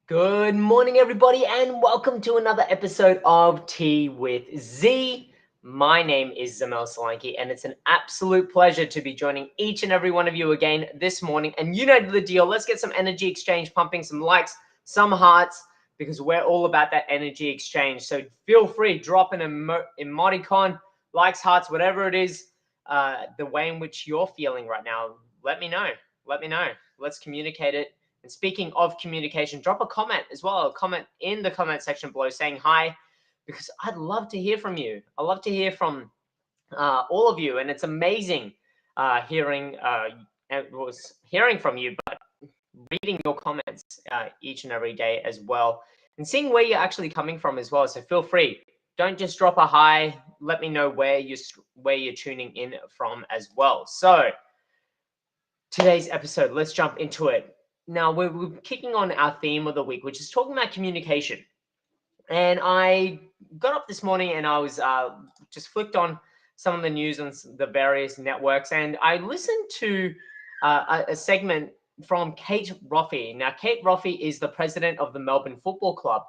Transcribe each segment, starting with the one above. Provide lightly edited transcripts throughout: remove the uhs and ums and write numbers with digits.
Good morning, everybody, and welcome to another episode of Tea with Z. My name is Zamel Solanki, and it's an absolute pleasure to be joining each and every one of you again this morning. And you know the deal. Let's get some energy exchange pumping, some likes, some hearts, because we're all about that energy exchange. So feel free, drop an emoticon, likes, hearts, whatever it is, the way in which you're feeling right now. Let me know. Let me know. Let's communicate it. And speaking of communication, drop a comment as well. A comment in the comment section below saying hi, because I'd love to hear from you. I love to hear from all of you, and it's amazing hearing from you, but reading your comments each and every day as well, and seeing where you're actually coming from as well. So feel free. Don't just drop a hi. Let me know where you're tuning in from as well. So today's episode, let's jump into it. Now, we're kicking on our theme of the week, which is talking about communication. And I got up this morning and I was just flicked on some of the news on the various networks, and I listened to a segment from Kate Roffey. Now, Kate Roffey is the president of the Melbourne Football Club,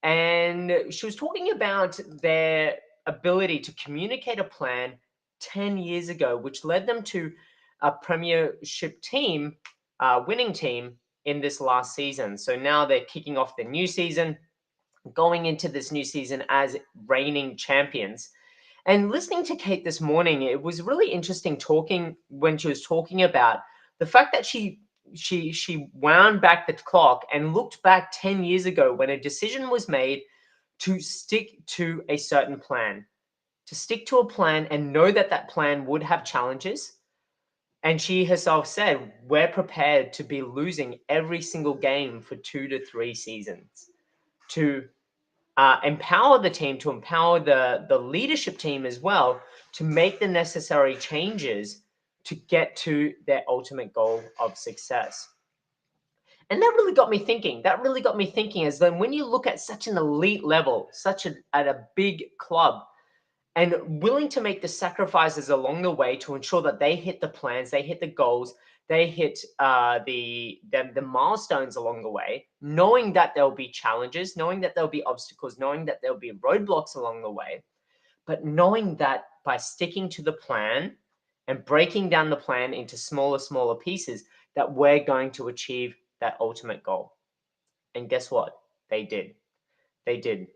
and she was talking about their ability to communicate a plan 10 years ago, which led them to a premiership team, winning team in this last season. So now they're kicking off the new season, going into this new season as reigning champions. And listening to Kate this morning, it was really interesting talking when she was talking about the fact that she wound back the clock and looked back 10 years ago when a decision was made to stick to a certain plan, to stick to a plan and know that that plan would have challenges. And she herself said, we're prepared to be losing every single game for 2 to 3 seasons to empower the team, to empower the leadership team as well, to make the necessary changes to get to their ultimate goal of success. And that really got me thinking. That really got me thinking as then when you look at such an elite level, at a big club, and willing to make the sacrifices along the way to ensure that they hit the plans, they hit the goals, they hit the milestones along the way, knowing that there'll be challenges, knowing that there'll be obstacles, knowing that there'll be roadblocks along the way, but knowing that by sticking to the plan and breaking down the plan into smaller pieces, that we're going to achieve that ultimate goal. And guess what? They did. They did.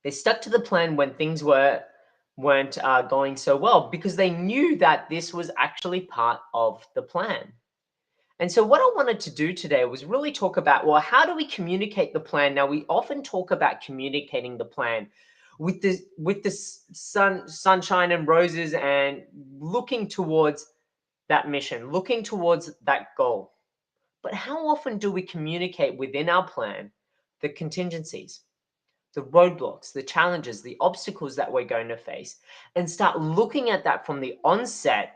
They stuck to the plan when things weren't going so well, because they knew that this was actually part of the plan. And so what I wanted to do today was really talk about, well, how do we communicate the plan? Now, we often talk about communicating the plan with this sunshine and roses and looking towards that mission, looking towards that goal. But how often do we communicate within our plan the contingencies, the roadblocks, the challenges, the obstacles that we're going to face, and start looking at that from the onset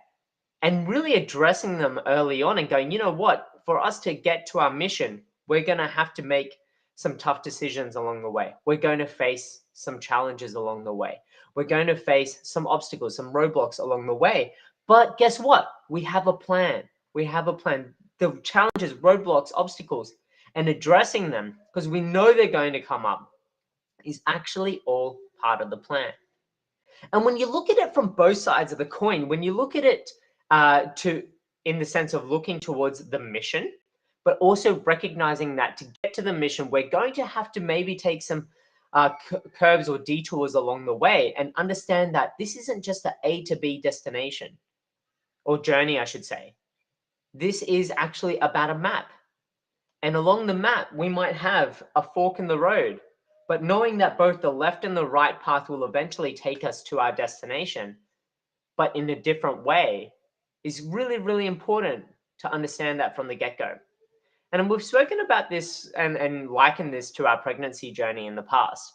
and really addressing them early on and going, you know what, for us to get to our mission, we're going to have to make some tough decisions along the way. We're going to face some challenges along the way. We're going to face some obstacles, some roadblocks along the way. But guess what? We have a plan. We have a plan. The challenges, roadblocks, obstacles, and addressing them, because we know they're going to come up, is actually all part of the plan. And when you look at it from both sides of the coin, when you look at it in the sense of looking towards the mission, but also recognizing that to get to the mission, we're going to have to maybe take some curves or detours along the way, and understand that this isn't just an A to B destination or journey, I should say. This is actually about a map. And along the map, we might have a fork in the road, but knowing that both the left and the right path will eventually take us to our destination, but in a different way, is really, really important to understand that from the get-go. And we've spoken about this and likened this to our pregnancy journey in the past.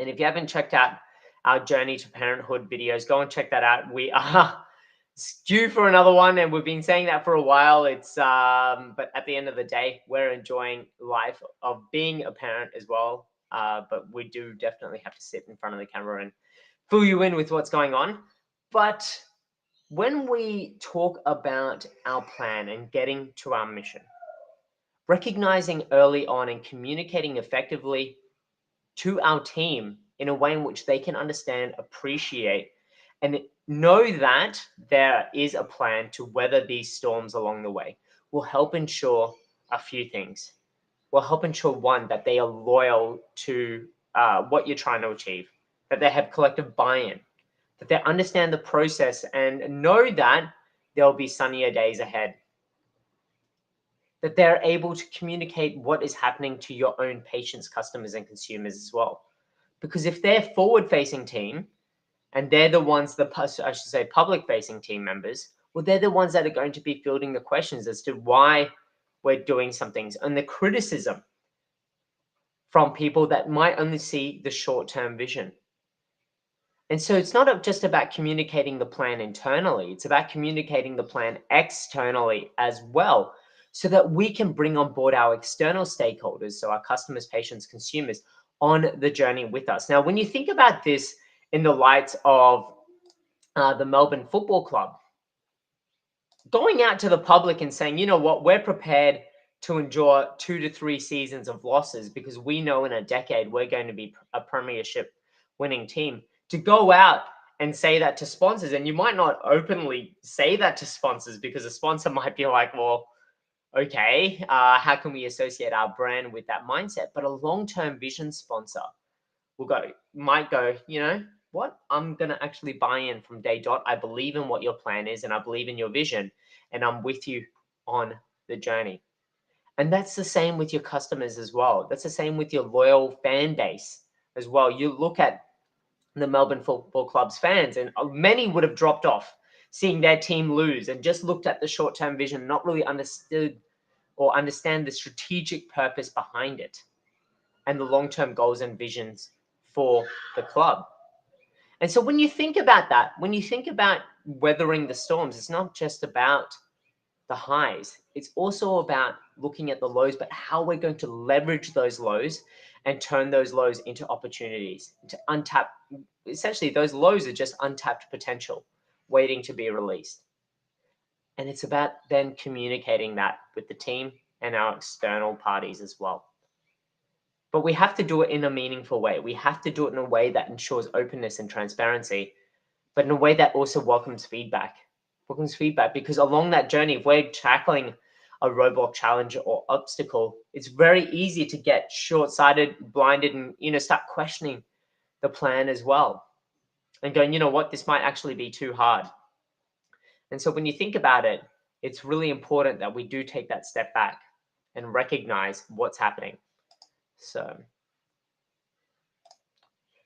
And if you haven't checked out our Journey to Parenthood videos, go and check that out. We are due for another one, and we've been saying that for a while. But at the end of the day, we're enjoying life of being a parent as well. But we do definitely have to sit in front of the camera and fill you in with what's going on. But when we talk about our plan and getting to our mission, recognizing early on and communicating effectively to our team in a way in which they can understand, appreciate, and know that there is a plan to weather these storms along the way will help ensure a few things. Will help ensure, one, that they are loyal to what you're trying to achieve, that they have collective buy-in, that they understand the process and know that there'll be sunnier days ahead, that they're able to communicate what is happening to your own patients, customers, and consumers as well. Because if they're forward-facing team, and they're the ones, I should say public-facing team members, well, they're the ones that are going to be fielding the questions as to why we're doing some things, and the criticism from people that might only see the short-term vision. And so it's not just about communicating the plan internally, it's about communicating the plan externally as well, so that we can bring on board our external stakeholders, so our customers, patients, consumers, on the journey with us. Now, when you think about this in the light of the Melbourne Football Club, going out to the public and saying, you know what, we're prepared to endure 2 to 3 seasons of losses because we know in a decade we're going to be a premiership winning team. To go out and say that to sponsors, and you might not openly say that to sponsors because a sponsor might be like, well, okay, how can we associate our brand with that mindset? But a long-term vision sponsor might go, you know what, I'm going to actually buy in from day dot. I believe in what your plan is and I believe in your vision and I'm with you on the journey. And that's the same with your customers as well. That's the same with your loyal fan base as well. You look at the Melbourne Football Club's fans, and many would have dropped off seeing their team lose and just looked at the short-term vision, not really understood or understand the strategic purpose behind it and the long-term goals and visions for the club. And so when you think about that, when you think about weathering the storms, it's not just about the highs. It's also about looking at the lows, but how we're going to leverage those lows and turn those lows into opportunities, to untap. Essentially, those lows are just untapped potential waiting to be released. And it's about then communicating that with the team and our external parties as well. But we have to do it in a meaningful way. We have to do it in a way that ensures openness and transparency, but in a way that also welcomes feedback. Because along that journey, if we're tackling a roadblock, challenge, or obstacle, it's very easy to get short-sighted, blinded, and start questioning the plan as well, and going, you know what, this might actually be too hard. And so when you think about it, it's really important that we do take that step back and recognize what's happening. So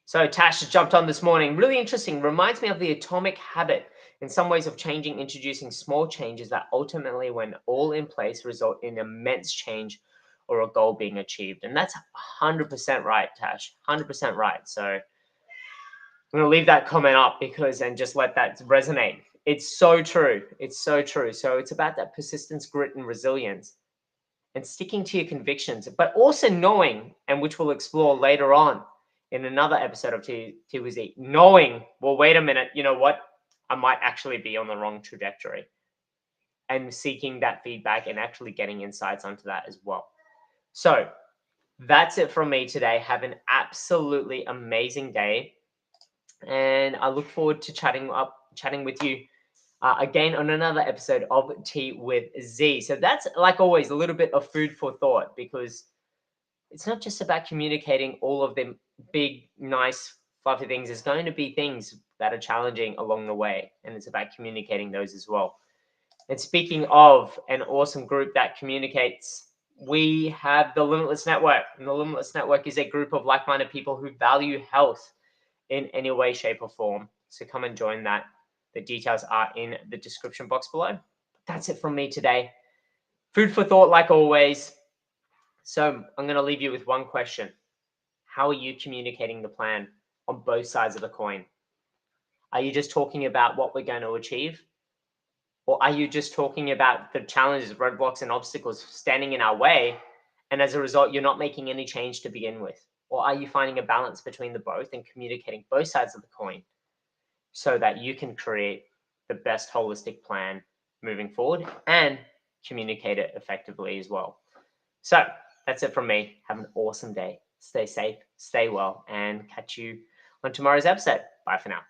Tash has jumped on this morning. Really interesting. Reminds me of the atomic habit in some ways of changing, introducing small changes that ultimately, when all in place, result in immense change or a goal being achieved. And that's 100% right, Tash. 100% right. So I'm going to leave that comment up and just let that resonate. It's so true. It's so true. So it's about that persistence, grit, and resilience and sticking to your convictions, but also knowing, and which we'll explore later on in another episode of TWZ, knowing, well, wait a minute, you know what? I might actually be on the wrong trajectory, and seeking that feedback and actually getting insights onto that as well. So that's it from me today. Have an absolutely amazing day. And I look forward to chatting with you again on another episode of Tea with Z. So that's, like always, a little bit of food for thought, because it's not just about communicating all of them big, nice, fluffy things. There's going to be things that are challenging along the way, and it's about communicating those as well. And speaking of an awesome group that communicates, we have the Limitless Network. And the Limitless Network is a group of like-minded people who value health in any way, shape, or form. So come and join that. The details are in the description box below. That's it from me today. Food for thought, like always. So I'm going to leave you with one question. How are you communicating the plan on both sides of the coin? Are you just talking about what we're going to achieve? Or are you just talking about the challenges, roadblocks, and obstacles standing in our way, and as a result, you're not making any change to begin with? Or are you finding a balance between the both and communicating both sides of the coin so that you can create the best holistic plan moving forward and communicate it effectively as well? So that's it from me. Have an awesome day. Stay safe, stay well, and catch you on tomorrow's episode. Bye for now.